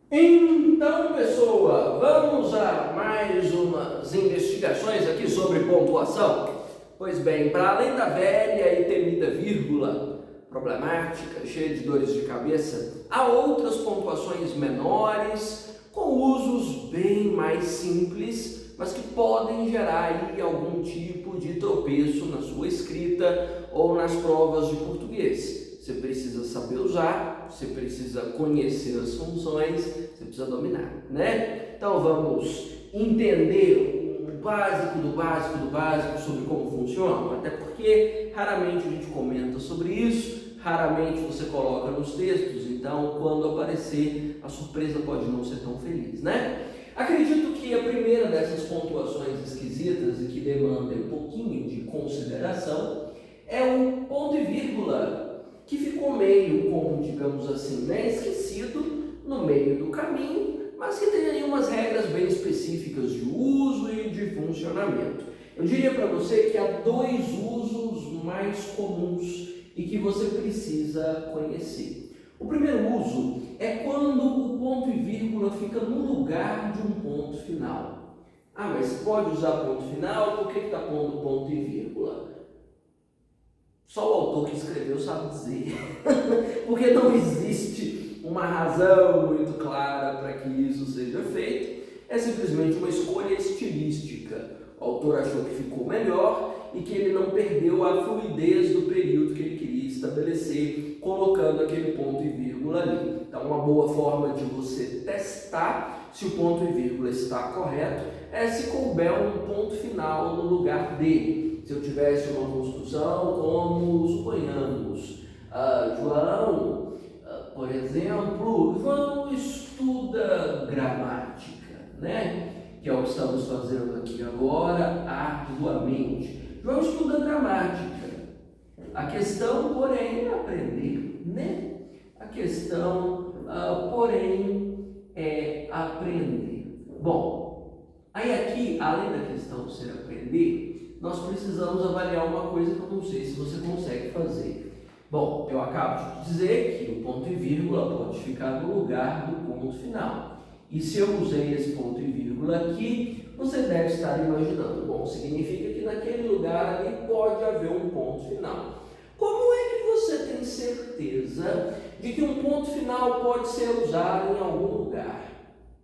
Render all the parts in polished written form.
Então, pessoa, vamos a mais umas investigações aqui sobre pontuação? Pois bem, para além da velha e temida vírgula problemática, cheia de dores de cabeça, há outras pontuações menores, com usos bem mais simples, mas que podem gerar aí algum tipo de tropeço na sua escrita ou nas provas de português. Você precisa saber usar, você precisa conhecer as funções, você precisa dominar, né? Então vamos entender o básico do básico do básico sobre como funciona, até porque raramente a gente comenta sobre isso, raramente você coloca nos textos, então quando aparecer a surpresa pode não ser tão feliz, né? Acredito que a primeira dessas pontuações esquisitas e que demanda um pouquinho de consideração é o ponto e vírgula, que ficou meio como, digamos assim, né, esquecido no meio do caminho, mas que tem aí umas regras bem específicas de uso e de funcionamento. Eu diria para você que há dois usos mais comuns e que você precisa conhecer. O primeiro uso é quando o ponto e vírgula fica no lugar de um ponto final. Ah, mas pode usar ponto final? Por que está pondo ponto e vírgula? Só o autor que escreveu sabe dizer, porque não existe uma razão muito clara para que isso seja feito, é simplesmente uma escolha estilística. O autor achou que ficou melhor e que ele não perdeu a fluidez do período que ele queria estabelecer, colocando aquele ponto e vírgula ali. Então, uma boa forma de você testar se o ponto e vírgula está correto é se couber um ponto final no lugar dele. Se eu tivesse uma construção como, suponhamos, João, por exemplo, João estuda gramática, né? Que é o que estamos fazendo aqui agora, arduamente. João estuda gramática. A questão, porém, é aprender, né? A questão, porém, é aprender. Bom, aí aqui, além da questão ser aprender, nós precisamos avaliar uma coisa que eu não sei se você consegue fazer. Bom, eu acabo de dizer que o ponto e vírgula pode ficar no lugar do ponto final. E se eu usei esse ponto e vírgula aqui, você deve estar imaginando, bom, significa que naquele lugar ali pode haver um ponto final. Como é que você tem certeza de que um ponto final pode ser usado em algum lugar?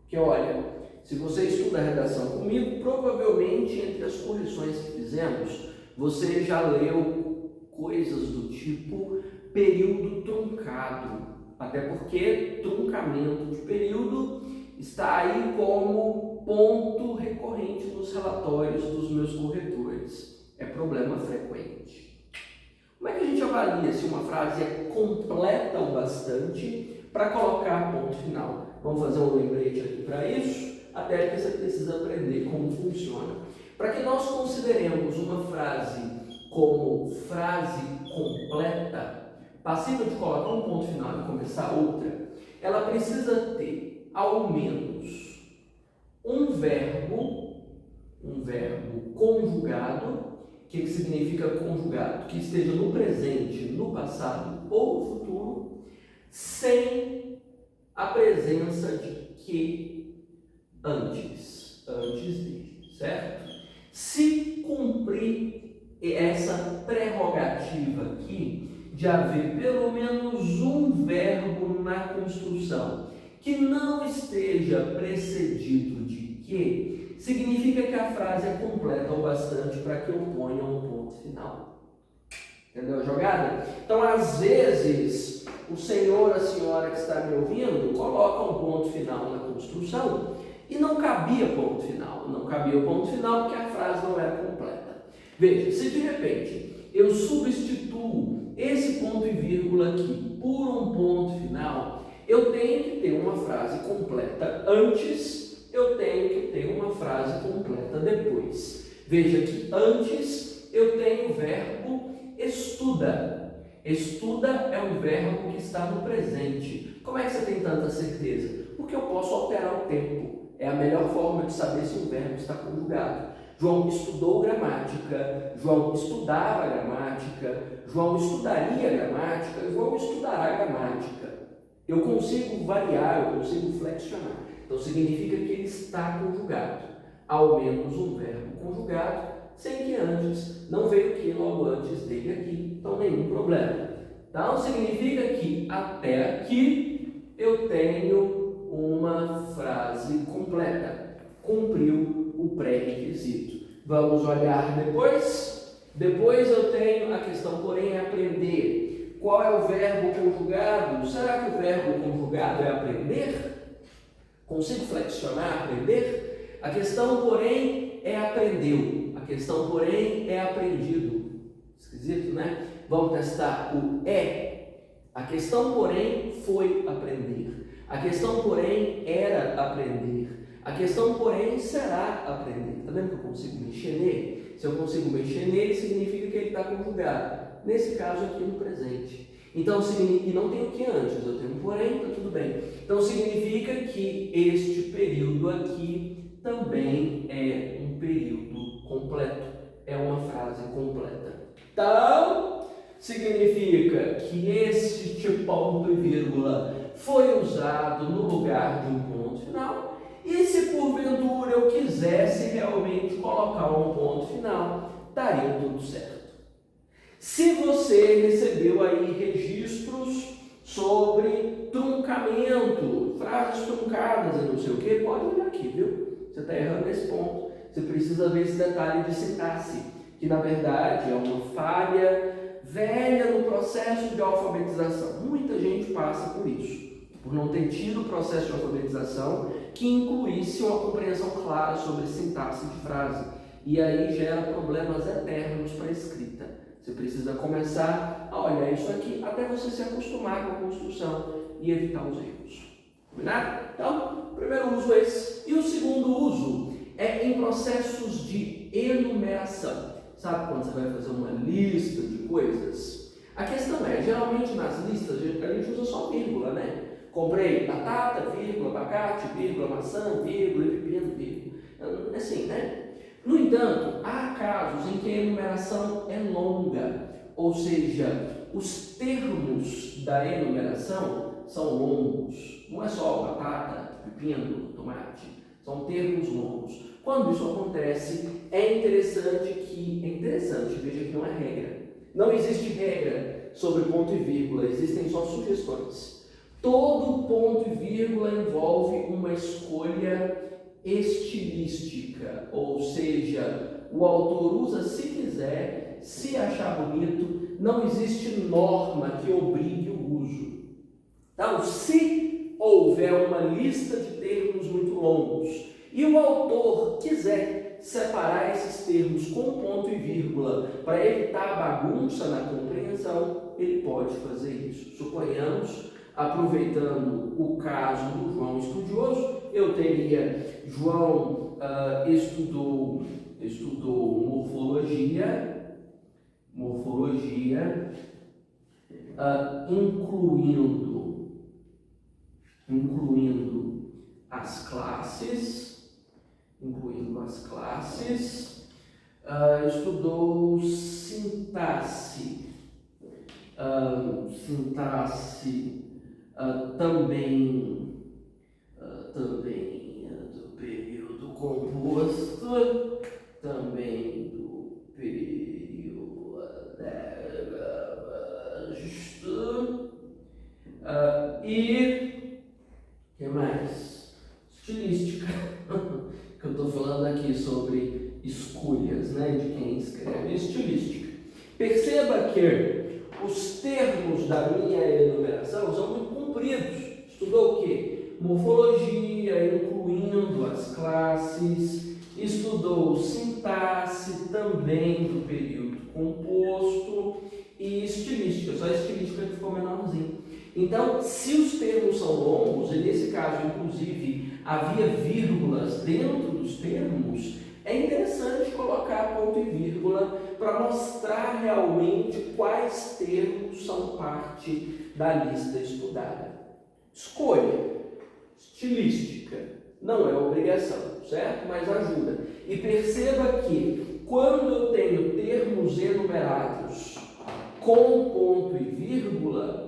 Porque olha, se você estuda a redação comigo, provavelmente entre as correções que fizemos, você já leu coisas do tipo período truncado, até porque truncamento de período está aí como ponto recorrente nos relatórios dos meus corretores. É problema frequente. Como é que a gente avalia se uma frase é completa o bastante para colocar ponto final? Vamos fazer um lembrete aqui para isso? Até que você precisa aprender como funciona. Para que nós consideremos uma frase como frase completa, passível de colocar um ponto final e começar outra, ela precisa ter ao menos um verbo conjugado. O que significa conjugado? Que esteja no presente, no passado ou no futuro, sem a presença de que antes de, certo? Se cumprir essa prerrogativa aqui de haver pelo menos um verbo na construção que não esteja precedido de que, significa que a frase é completa o bastante para que eu ponha um ponto final. Entendeu a jogada? Então, às vezes, o senhor, a senhora que está me ouvindo, coloca um ponto final na construção e não cabia ponto final. Não cabia o ponto final porque a frase não era completa. Veja, se de repente eu substituo esse ponto e vírgula aqui por um ponto final, eu tenho que ter uma frase completa antes, eu tenho que ter uma frase completa depois. Veja que antes eu tenho o verbo estuda. Estuda é um verbo que está no presente. Como é que você tem tanta certeza? Porque eu posso alterar o tempo. É a melhor forma de saber se um verbo está conjugado. João estudou gramática, João estudava gramática, João estudaria gramática, João estudará gramática. eu consigo variar, eu consigo flexionar. Então significa que ele está conjugado, ao menos um verbo conjugado, sem que antes não veio que logo antes dele aqui, então nenhum problema. Então significa que até aqui eu tenho uma frase completa, cumpriu o pré-requisito. Vamos olhar depois? Depois eu tenho a questão, porém, é aprender. Qual é o verbo conjugado? Será que o verbo conjugado é aprender? Consigo flexionar, aprender? A questão, porém, é aprendeu. A questão, porém, é aprendido. Esquisito, né? Vamos testar o é. A questão, porém, foi aprender. A questão, porém, era aprender. A questão, porém, será aprender. Está vendo que eu consigo mexer nele? Se eu consigo mexer nele, significa que ele está conjugado. Nesse caso aqui no presente. Então, e não tem o que antes, eu tenho um porém, está tudo bem. Então, significa que este período aqui também é um período completo. É uma frase completa. Então, significa que este ponto e vírgula foi usado no lugar de um ponto final. E se porventura eu quisesse realmente colocar um ponto final, daria tudo certo. Se você recebeu aí registros sobre truncamento, frases truncadas e não sei o que, pode olhar aqui, viu? Você está errando nesse ponto. Você precisa ver esse detalhe de sintaxe, que na verdade é uma falha velha no processo de alfabetização. Muita gente passa por isso, por não ter tido o processo de alfabetização que incluísse uma compreensão clara sobre sintaxe de frase. E aí gera problemas eternos para a escrita. Você precisa começar a olhar isso aqui até você se acostumar com a construção e evitar os erros. Combinado? Então, o primeiro uso é esse. E o segundo uso é em processos de enumeração. Sabe quando você vai fazer uma lista de coisas? A questão é, geralmente nas listas a gente usa só vírgula, né? Comprei batata, vírgula, abacate, vírgula, maçã, vírgula, pepino, vírgula. Assim, né? No entanto, há casos em que a enumeração é longa, ou seja, os termos da enumeração são longos. Não é só batata, pepino, tomate, são termos longos. Quando isso acontece, é interessante, veja que não é regra. Não existe regra sobre ponto e vírgula, existem só sugestões. Todo ponto e vírgula envolve uma escolha estilística, ou seja, o autor usa se quiser, se achar bonito, não existe norma que obrigue o uso. Então, se houver uma lista de termos muito longos e o autor quiser separar esses termos com ponto e vírgula para evitar bagunça na compreensão, ele pode fazer isso. Suponhamos, aproveitando o caso do João estudioso, eu teria João estudou morfologia, incluindo as classes, estudou sintaxe também do período composto, também do período e que mais? Estilística, que eu estou falando aqui sobre escolhas, né, de quem escreve. Estilística. Perceba que os termos da minha enumeração são muito compridos. Estudou o quê? Morfologia, incluindo as classes. Estudou sintaxe, também do período composto. E estilística, só a estilística que ficou menorzinho. Então, se os termos são longos, e nesse caso, inclusive, havia vírgulas dentro dos termos, é interessante colocar ponto e vírgula para mostrar realmente quais termos são parte da lista estudada. Escolha, estilística, não é obrigação, certo? Mas ajuda. E perceba que quando eu tenho termos enumerados com ponto e vírgula,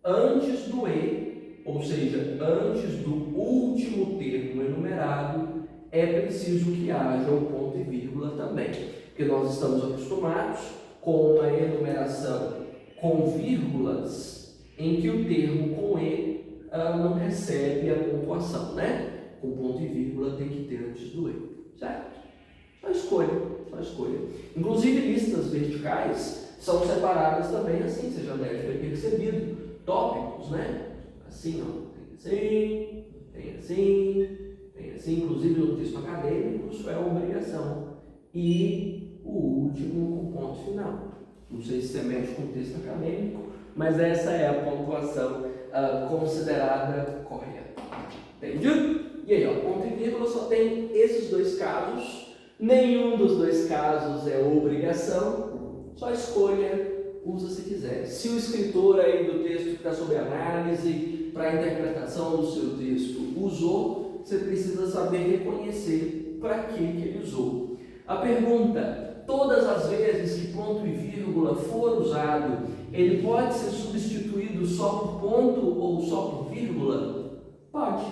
antes do E ou seja, antes do último termo enumerado, é preciso que haja um ponto e vírgula também, porque nós estamos acostumados com uma enumeração com vírgulas em que o termo com E não recebe a pontuação, né? Com ponto e vírgula tem que ter antes do E, certo? Só escolha. Inclusive listas verticais são separadas também assim, você já deve ter percebido. Tópicos, né? Assim, ó, tem assim, inclusive no texto acadêmico, isso é obrigação. E o último com ponto final. Não sei se você mexe com o texto acadêmico, mas essa é a pontuação considerada correta. Entendido? E aí, ó, ponto e vírgula só tem esses dois casos. Nenhum dos dois casos é obrigação, só escolha, usa se quiser. Se o escritor aí do texto que está sob análise para a interpretação do seu texto usou, você precisa saber reconhecer para que ele usou. A pergunta: todas as vezes que ponto e vírgula for usado, ele pode ser substituído só por ponto ou só por vírgula? Pode.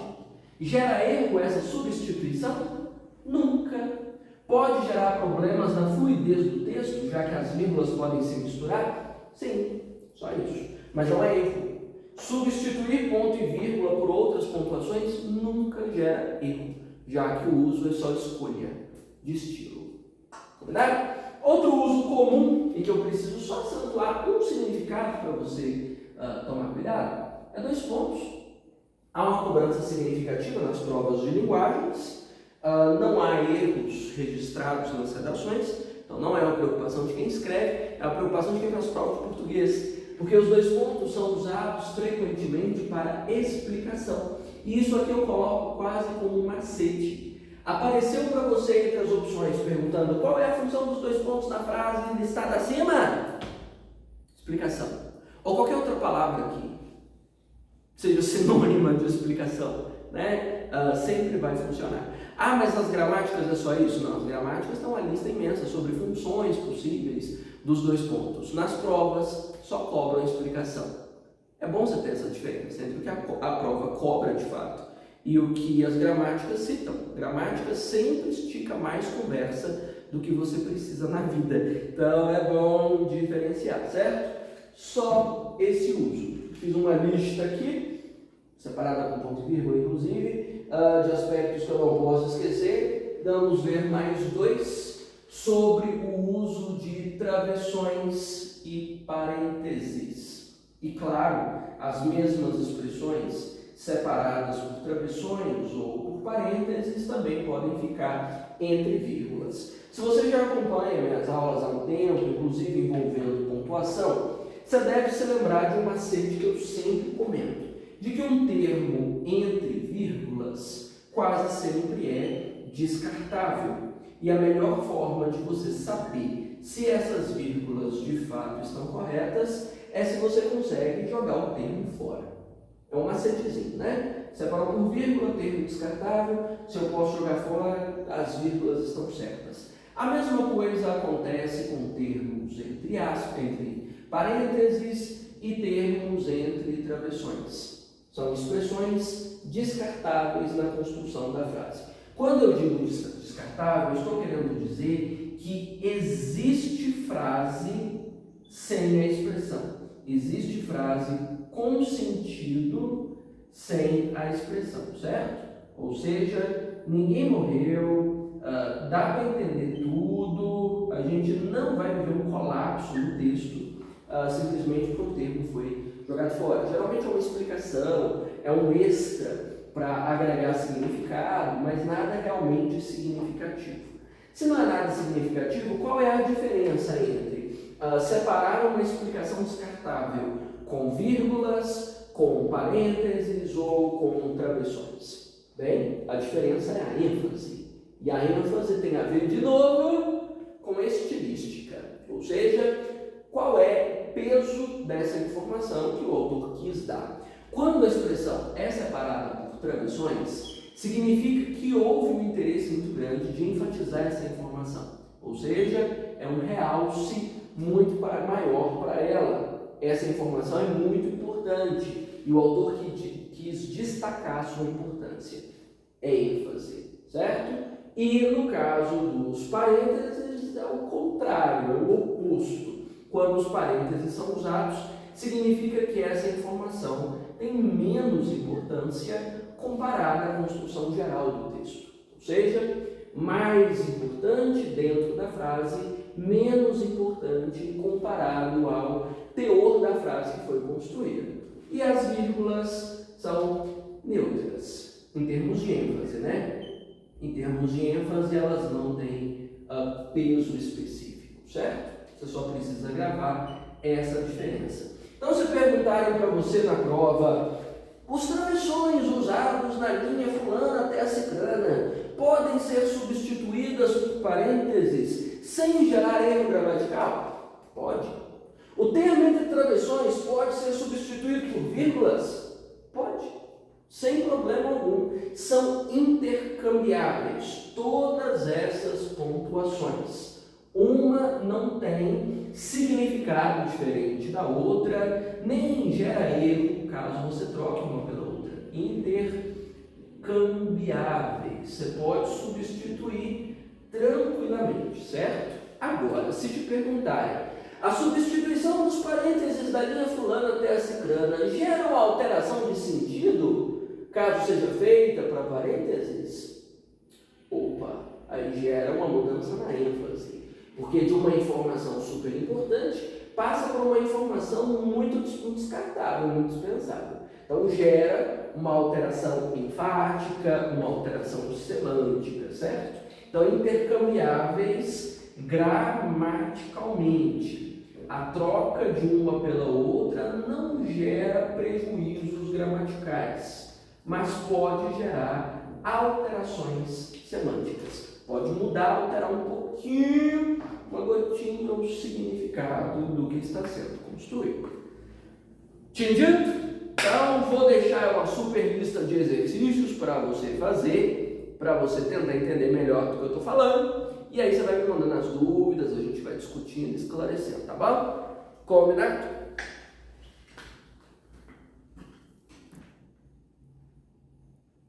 Gera erro essa substituição? Nunca. Pode gerar problemas na fluidez do texto, já que as vírgulas podem se misturar? Sim, só isso. Mas não é erro. Substituir ponto e vírgula por outras pontuações nunca gera erro, já que o uso é só escolha de estilo. Combinado? Outro uso comum, e que eu preciso só acentuar um significado para você tomar cuidado, é dois pontos. Há uma cobrança significativa nas provas de linguagens. Não há erros registrados nas redações, então não é uma preocupação de quem escreve, é a preocupação de quem faz prova de português, porque os dois pontos são usados frequentemente para explicação, e isso aqui eu coloco quase como um macete. Apareceu para você entre as opções perguntando qual é a função dos dois pontos na frase listada acima? Explicação. Ou qualquer outra palavra aqui seja sinônima de explicação, né? Sempre vai funcionar. Ah, mas as gramáticas é só isso? Não, as gramáticas estão uma lista imensa sobre funções possíveis dos dois pontos. Nas provas, só cobram a explicação. É bom você ter essa diferença entre o que a prova cobra de fato e o que as gramáticas citam. Gramática sempre estica mais conversa do que você precisa na vida. Então é bom diferenciar, certo? Só esse uso. Fiz uma lista aqui, separada com ponto e vírgula, inclusive, de aspectos que eu não posso esquecer. Vamos ver mais dois sobre o uso de travessões e parênteses. E claro, as mesmas expressões separadas por travessões ou por parênteses também podem ficar entre vírgulas. Se você já acompanha minhas aulas há um tempo, inclusive envolvendo pontuação, você deve se lembrar de um macete que eu sempre comento, de que um termo entre vírgulas quase sempre é descartável. E a melhor forma de você saber se essas vírgulas de fato estão corretas é se você consegue jogar o termo fora. É um macetezinho, né? Separar por vírgula, termo descartável, se eu posso jogar fora, as vírgulas estão certas. A mesma coisa acontece com termos entre aspas, entre parênteses e termos entre travessões. São expressões descartáveis na construção da frase. Quando eu digo descartável, estou querendo dizer que existe frase sem a expressão. Existe frase com sentido sem a expressão, certo? Ou seja, ninguém morreu, dá para entender tudo, a gente não vai viver um colapso no texto simplesmente porque o termo foi jogado fora. Geralmente é uma explicação, é um extra para agregar significado, mas nada realmente significativo. Se não é nada significativo, qual é a diferença entre separar uma explicação descartável com vírgulas, com parênteses ou com travessões? Bem, a diferença é a ênfase. E a ênfase tem a ver, de novo, com estilística. Ou seja, qual é o peso dessa informação que o autor quis dar. Quando a expressão é separada por travessões, significa que houve um interesse muito grande de enfatizar essa informação. Ou seja, é um realce muito maior para ela. Essa informação é muito importante e o autor quis quis destacar sua importância. É ênfase, certo? E no caso dos parênteses é o contrário, é o oposto. Quando os parênteses são usados, significa que essa informação tem menos importância comparada à construção geral do texto. Ou seja, mais importante dentro da frase, menos importante comparado ao teor da frase que foi construída. E as vírgulas são neutras, em termos de ênfase, né? Em termos de ênfase, elas não têm peso específico, certo? Você só precisa gravar essa diferença. Então, se perguntarem para você na prova, os travessões usados na linha fulana até a ciclana podem ser substituídas por parênteses sem gerar erro gramatical? Pode. O termo entre travessões pode ser substituído por vírgulas? Pode. Sem problema algum. São intercambiáveis todas essas pontuações. Uma não tem significado diferente da outra, nem gera erro caso você troque uma pela outra. Intercambiáveis. Você pode substituir tranquilamente, certo? Agora, se te perguntarem, a substituição dos parênteses da linha fulana até a ciclana gera uma alteração de sentido, caso seja feita para parênteses? Opa, aí gera uma mudança na ênfase. Porque de uma informação super importante, passa por uma informação muito descartável, muito dispensável. Então gera uma alteração enfática, uma alteração semântica, certo? Então intercambiáveis gramaticalmente. A troca de uma pela outra não gera prejuízos gramaticais, mas pode gerar alterações semânticas. Pode mudar, alterar um pouquinho, uma gotinha, o significado do que está sendo construído. Entendido? Então, vou deixar uma super lista de exercícios para você fazer, para você tentar entender melhor do que eu estou falando. E aí você vai me mandando as dúvidas, a gente vai discutindo, esclarecendo, tá bom? Combinado?